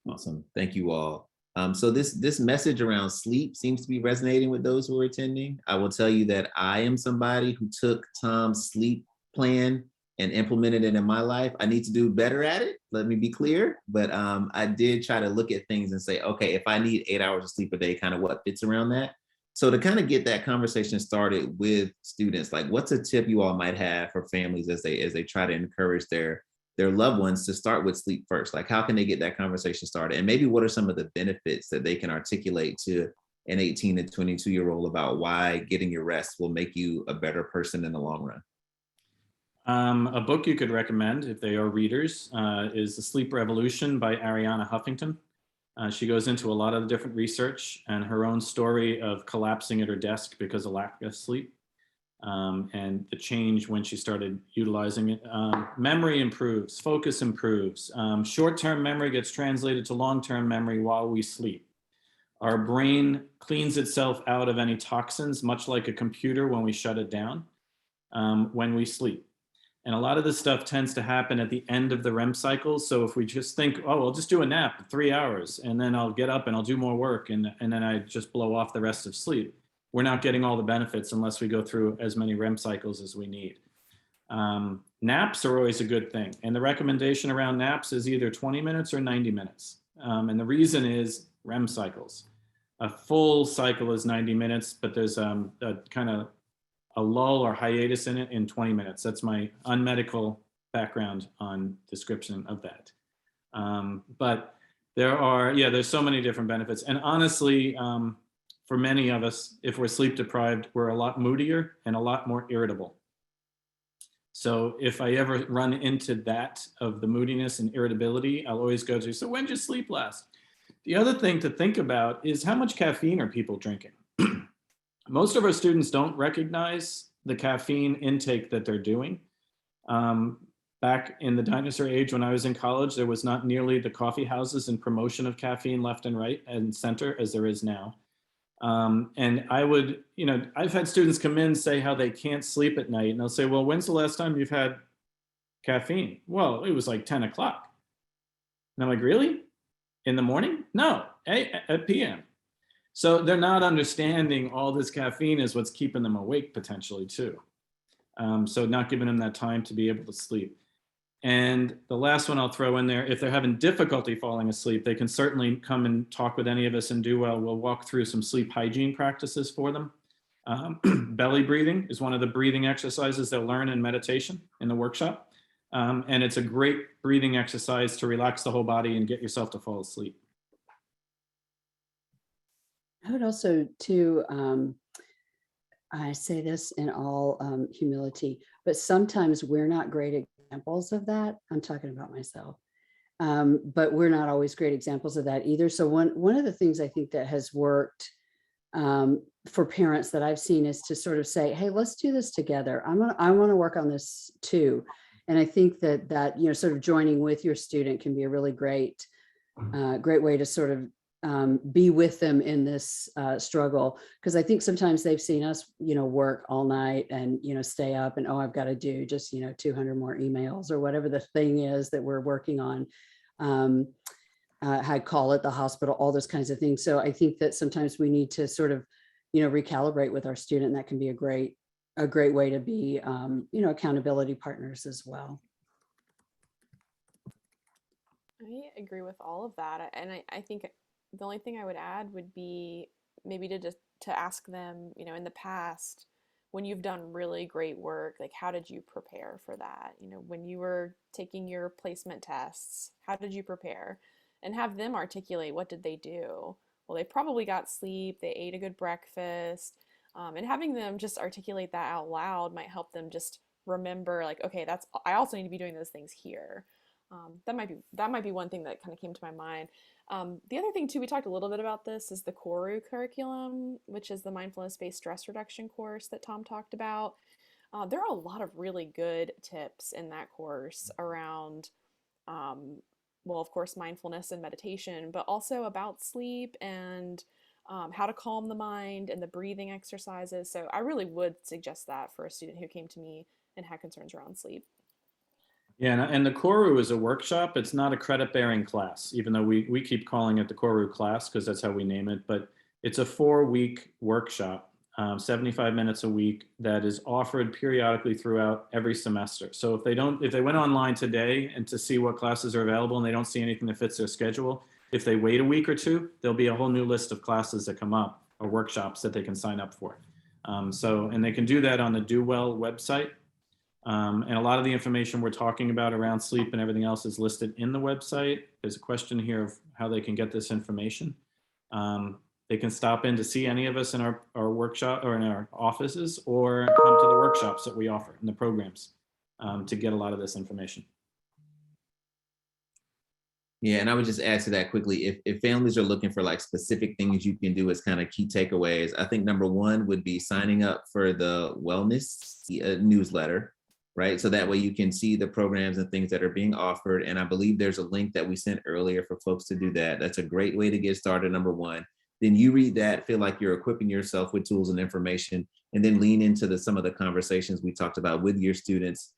Awesome. Thank you all. So this message around sleep seems to be resonating with those who are attending. I will tell you that I am somebody who took Tom's sleep plan and implemented it in my life. I need to do better at it, let me be clear. But I did try to look at things and say, okay, if I need 8 hours of sleep a day, kind of what fits around that. So to kind of get that conversation started with students, like, what's a tip you all might have for families as they try to encourage their loved ones to start with sleep first? Like, how can they get that conversation started? And maybe what are some of the benefits that they can articulate to an 18 to 22-year-old about why getting your rest will make you a better person in the long run? A book you could recommend if they are readers is The Sleep Revolution by Arianna Huffington. She goes into a lot of the different research and her own story of collapsing at her desk because of lack of sleep. And the change when she started utilizing it. Memory improves, focus improves. Short-term memory gets translated to long-term memory while we sleep. Our brain cleans itself out of any toxins, much like a computer when we shut it down, when we sleep. And a lot of this stuff tends to happen at the end of the REM cycle. So if we just think, oh, I'll just do a nap for 3 hours and then I'll get up and I'll do more work and then I just blow off the rest of sleep, we're not getting all the benefits unless we go through as many REM cycles as we need. Naps are always a good thing. And the recommendation around naps is either 20 minutes or 90 minutes. And the reason is REM cycles. A full cycle is 90 minutes, but there's a kind of a lull or hiatus in it in 20 minutes. That's my unmedical background on description of that. But there's so many different benefits. And honestly, for many of us, if we're sleep deprived, we're a lot moodier and a lot more irritable. So if I ever run into that of the moodiness and irritability, I'll always go to, so when did you sleep last? The other thing to think about is how much caffeine are people drinking? Most of our students don't recognize the caffeine intake that they're doing. Back in the dinosaur age, when I was in college, there was not nearly the coffee houses and promotion of caffeine left and right and center as there is now. And I would, I've had students come in and say how they can't sleep at night. And they'll say, well, when's the last time you've had caffeine? Well, it was like 10 o'clock. And I'm like, really? In the morning? No, at PM. So they're not understanding all this caffeine is what's keeping them awake potentially too. So not giving them that time to be able to sleep. And the last one I'll throw in there, if they're having difficulty falling asleep, they can certainly come and talk with any of us and Do Well. We'll walk through some sleep hygiene practices for them. Belly breathing is one of the breathing exercises they'll learn in meditation in the workshop. And it's a great breathing exercise to relax the whole body and get yourself to fall asleep. I would also too, I say this in all humility, but sometimes we're not great examples of that. I'm talking about myself. But we're not always great examples of that either. So one of the things I think that has worked for parents that I've seen is to sort of say, hey, let's do this together. I want to work on this too. And I think that, you know, sort of joining with your student can be a really great way to sort of be with them in this struggle. Because I think sometimes they've seen us, you know, work all night and, you know, stay up and, oh, I've got to do just, you know, 200 more emails or whatever the thing is that we're working on. Had call at the hospital, all those kinds of things. So I think that sometimes we need to sort of, you know, recalibrate with our student. And that can be a great way to be, you know, accountability partners as well. I agree with all of that. And I think the only thing I would add would be maybe to just to ask them, you know, in the past, when you've done really great work, like how did you prepare for that? You know, when you were taking your placement tests, how did you prepare? And have them articulate what did they do? Well, they probably got sleep, they ate a good breakfast, and having them just articulate that out loud might help them just remember, like, okay, that's I also need to be doing those things here. That might be one thing that kind of came to my mind. The other thing too, we talked a little bit about this, is the CORU curriculum, which is the mindfulness-based stress reduction course that Tom talked about. There are a lot of really good tips in that course around, well, of course, mindfulness and meditation, but also about sleep and how to calm the mind and the breathing exercises. So I really would suggest that for a student who came to me and had concerns around sleep. Yeah, and the Koru is a workshop. It's not a credit-bearing class, even though we keep calling it the Koru class because that's how we name it. But it's a 4-week workshop, 75 minutes a week, that is offered periodically throughout every semester. So if they went online today and to see what classes are available and they don't see anything that fits their schedule, if they wait a week or two, there'll be a whole new list of classes that come up or workshops that they can sign up for. And they can do that on the Do Well website. And a lot of the information we're talking about around sleep and everything else is listed in the website. There's a question here of how they can get this information. They can stop in to see any of us in our workshop or in our offices, or come to the workshops that we offer and the programs to get a lot of this information. Yeah, and I would just add to that quickly, if families are looking for like specific things you can do as kind of key takeaways, I think number one would be signing up for the wellness newsletter, right? So that way you can see the programs and things that are being offered. And I believe there's a link that we sent earlier for folks to do that. That's a great way to get started, number one. Then you read that, feel like you're equipping yourself with tools and information, and then lean into some of the conversations we talked about with your students.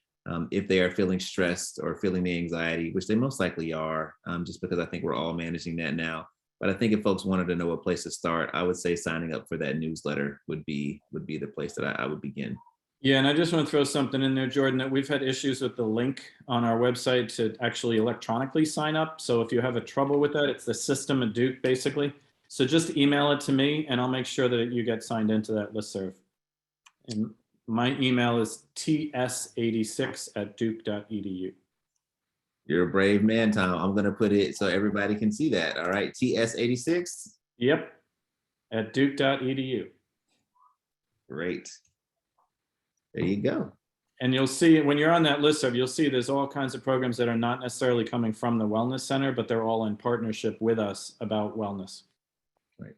If they are feeling stressed or feeling the anxiety, which they most likely are, just because I think we're all managing that now. But I think if folks wanted to know a place to start, I would say signing up for that newsletter would be the place that I would begin. Yeah, and I just want to throw something in there, Jordan, that we've had issues with the link on our website to actually electronically sign up. So if you have a trouble with that, it's the system at Duke, basically. So just email it to me and I'll make sure that you get signed into that listserv. And my email is ts86@duke.edu. You're a brave man, Tom. I'm going to put it so everybody can see that. All right. TS86. Yep. At duke.edu. Great. There you go. And you'll see when you're on that listserv, you'll see there's all kinds of programs that are not necessarily coming from the Wellness Center, but they're all in partnership with us about wellness. Right.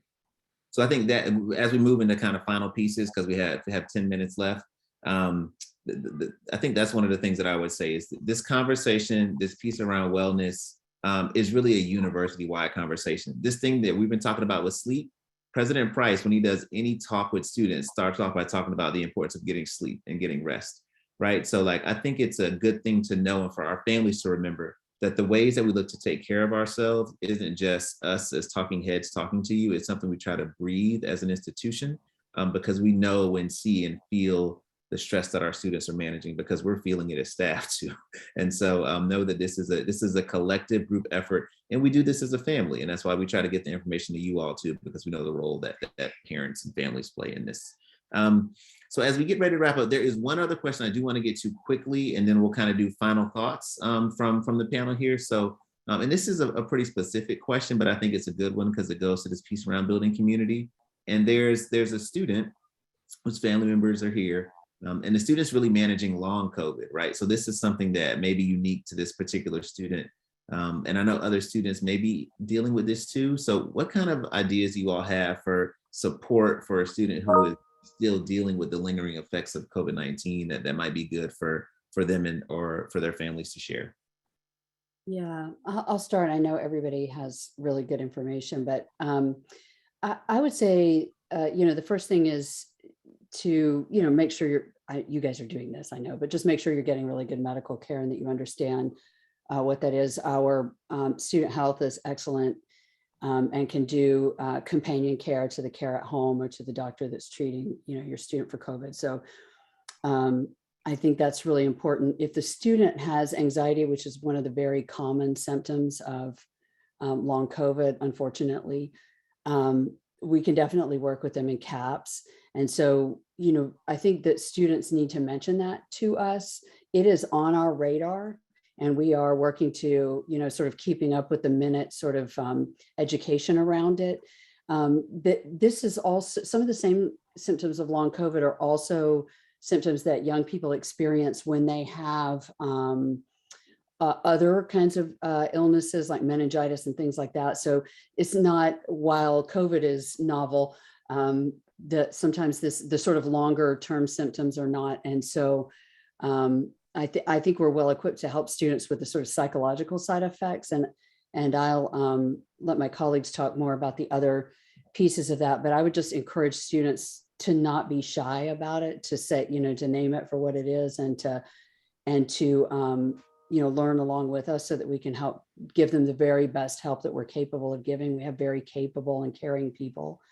So I think that as we move into kind of final pieces, because we have 10 minutes left, I think that's one of the things that I would say is this conversation, this piece around wellness is really a university-wide conversation. This thing that we've been talking about with sleep, President Price, when he does any talk with students, starts off by talking about the importance of getting sleep and getting rest, right? So like, I think it's a good thing to know and for our families to remember that the ways that we look to take care of ourselves isn't just us as talking heads talking to you. It's something we try to breathe as an institution because we know and see and feel the stress that our students are managing because we're feeling it as staff too. And so know that this is a collective group effort, and we do this as a family. And that's why we try to get the information to you all too, because we know the role that parents and families play in this. So as we get ready to wrap up, there is one other question I do want to get to quickly, and then we'll kind of do final thoughts from the panel here. So And this is a pretty specific question, but I think it's a good one because it goes to this piece around building community. And there's a student whose family members are here, and the student's really managing long COVID, right? So this is something that may be unique to this particular student. And I know other students may be dealing with this too. So what kind of ideas do you all have for support for a student who is still dealing with the lingering effects of COVID-19 that might be good for them and or for their families to share? Yeah, I'll start. I know everybody has really good information, but I would say, the first thing is to, make sure you guys are doing this, I know, but just make sure you're getting really good medical care and that you understand what that is. Our student health is excellent and can do companion care to the care at home or to the doctor that's treating, your student for COVID. So I think that's really important. If the student has anxiety, which is one of the very common symptoms of long COVID, unfortunately, we can definitely work with them in CAPS. And so, I think that students need to mention that to us. It is on our radar, and we are working to, sort of keeping up with the minute sort of education around it. That this is also some of the same symptoms of long COVID are also symptoms that young people experience when they have other kinds of illnesses like meningitis and things like that. So it's not, while COVID is novel, that sometimes the sort of longer term symptoms are not. And so I think we're well equipped to help students with the sort of psychological side effects. And I'll let my colleagues talk more about the other pieces of that. But I would just encourage students to not be shy about it, to say, to name it for what it is, and to learn along with us so that we can help give them the very best help that we're capable of giving. We have very capable and caring people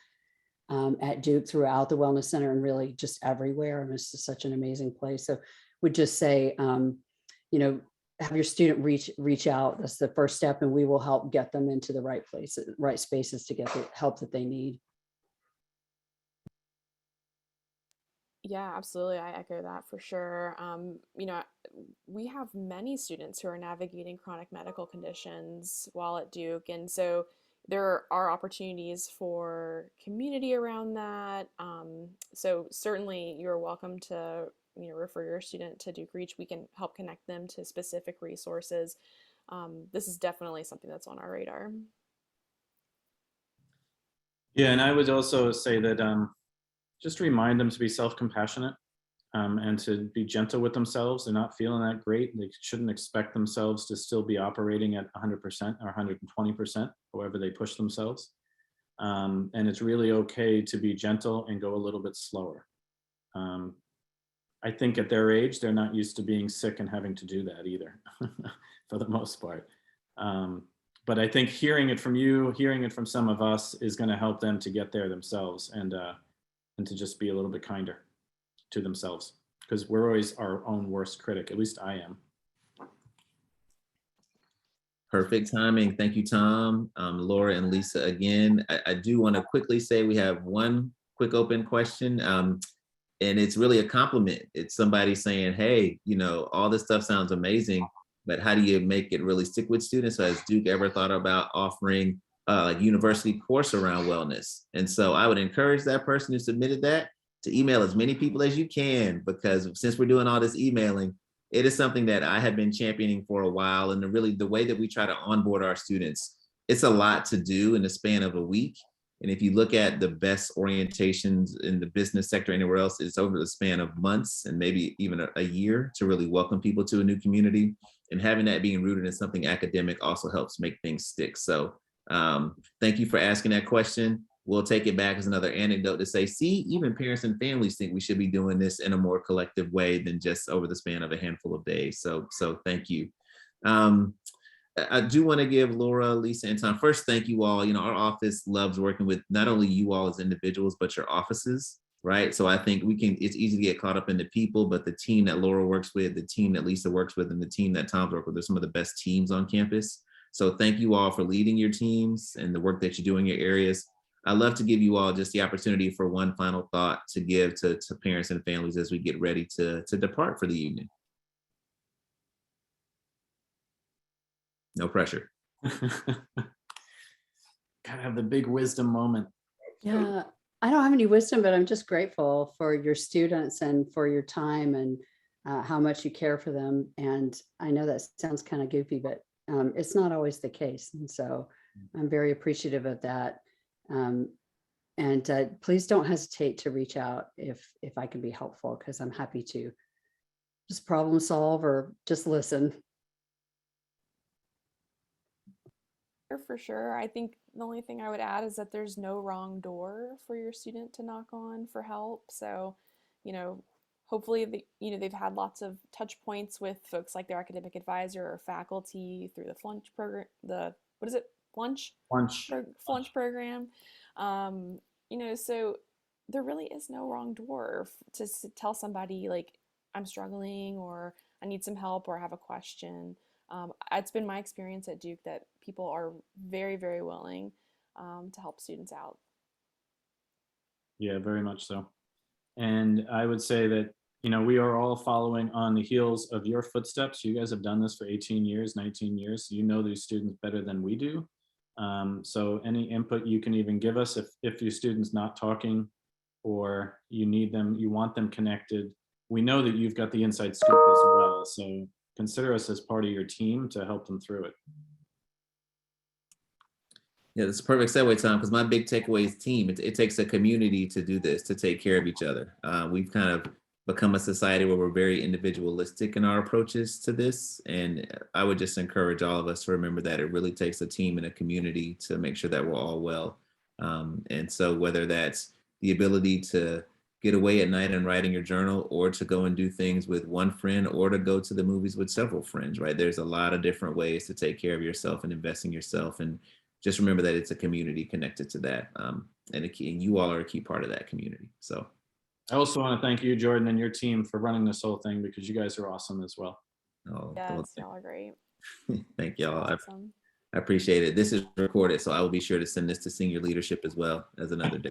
at Duke throughout the Wellness Center and really just everywhere. And it's just such an amazing place. So would just say, have your student reach out. That's the first step, and we will help get them into the right places, right spaces to get the help that they need. Yeah, absolutely. I echo that for sure. We have many students who are navigating chronic medical conditions while at Duke. And so there are opportunities for community around that. So certainly you're welcome to, refer your student to Duke Reach. We can help connect them to specific resources. This is definitely something that's on our radar. Yeah, and I would also say that just remind them to be self-compassionate and to be gentle with themselves. They're not feeling that great. They shouldn't expect themselves to still be operating at 100% or 120%, however they push themselves. And it's really okay to be gentle and go a little bit slower. I think at their age, they're not used to being sick and having to do that either, for the most part. But I think hearing it from you, hearing it from some of us is going to help them to get there themselves and to just be a little bit kinder to themselves, because we're always our own worst critic. At least I am. Perfect timing. Thank you, Tom, Laura, and Lisa again. I do want to quickly say we have one quick open question, and it's really a compliment. It's somebody saying, hey, all this stuff sounds amazing, but how do you make it really stick with students? So has Duke ever thought about offering like university course around wellness? And so I would encourage that person who submitted that to email as many people as you can, because since we're doing all this emailing, it is something that I have been championing for a while. And the way that we try to onboard our students, it's a lot to do in the span of a week. And if you look at the best orientations in the business sector anywhere else, it's over the span of months and maybe even a year to really welcome people to a new community. And having that being rooted in something academic also helps make things stick. So thank you for asking that question. We'll take it back as another anecdote to say, see, even parents and families think we should be doing this in a more collective way than just over the span of a handful of days. So thank you. I do want to give Laura, Lisa, and Tom, first, thank you all. Our office loves working with not only you all as individuals, but your offices, right? So I think it's easy to get caught up in the people, but the team that Laura works with, the team that Lisa works with, and the team that Tom's worked with, they're some of the best teams on campus. So thank you all for leading your teams and the work that you do in your areas. I'd love to give you all just the opportunity for one final thought to give to parents and families as we get ready to depart for the evening. No pressure. Gotta have the big wisdom moment. Yeah, I don't have any wisdom, but I'm just grateful for your students and for your time and how much you care for them. And I know that sounds kind of goofy, but it's not always the case. And so I'm very appreciative of that. Um, and please don't hesitate to reach out if I can be helpful, because I'm happy to just problem solve or just listen. For sure. I think the only thing I would add is that there's no wrong door for your student to knock on for help. So, you know, hopefully they've had lots of touch points with folks like their academic advisor or faculty through the flunch program, the what is it? Flunch? Lunch. Flunch program. So there really is no wrong door to tell somebody like I'm struggling or I need some help or I have a question. It's been my experience at Duke that people are very, very willing to help students out. Yeah, very much so. And I would say that, we are all following on the heels of your footsteps. You guys have done this for 18 years, 19 years. So you know these students better than we do. So any input you can even give us if your student's not talking or you need them, you want them connected. We know that you've got the inside scoop as well. So consider us as part of your team to help them through it. Yeah, that's a perfect segue, Tom, because my big takeaway is team. It takes a community to do this, to take care of each other. We've kind of become a society where we're very individualistic in our approaches to this. And I would just encourage all of us to remember that it really takes a team and a community to make sure that we're all well. And so whether that's the ability to get away at night and write in your journal, or to go and do things with one friend, or to go to the movies with several friends, right? There's a lot of different ways to take care of yourself and invest in yourself. And just remember that it's a community connected to that. And you all are a key part of that community. So I also want to thank you, Jordan, and your team for running this whole thing, because you guys are awesome as well. Yes, y'all are great. Thank y'all. Awesome. I appreciate it. This is recorded, so I will be sure to send this to senior leadership as well as another day.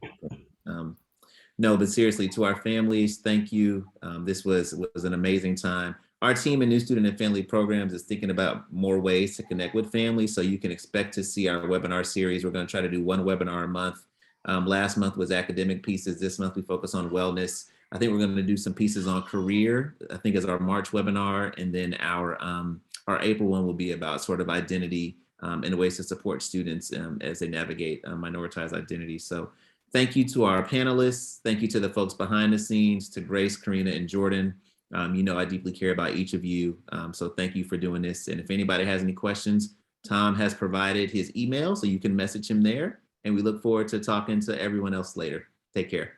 No, but seriously, to our families, thank you. This was an amazing time. Our team in New Student and Family Programs is thinking about more ways to connect with families, so you can expect to see our webinar series. We're going to try to do one webinar a month. Last month was academic pieces. This month we focus on wellness. I think we're going to do some pieces on career, I think, as our March webinar, and then our April one will be about sort of identity and ways to support students as they navigate minoritized identity. So thank you to our panelists. Thank you to the folks behind the scenes, to Grace, Karina, and Jordan. I deeply care about each of you. So thank you for doing this. And if anybody has any questions, Tom has provided his email, so you can message him there. And we look forward to talking to everyone else later. Take care.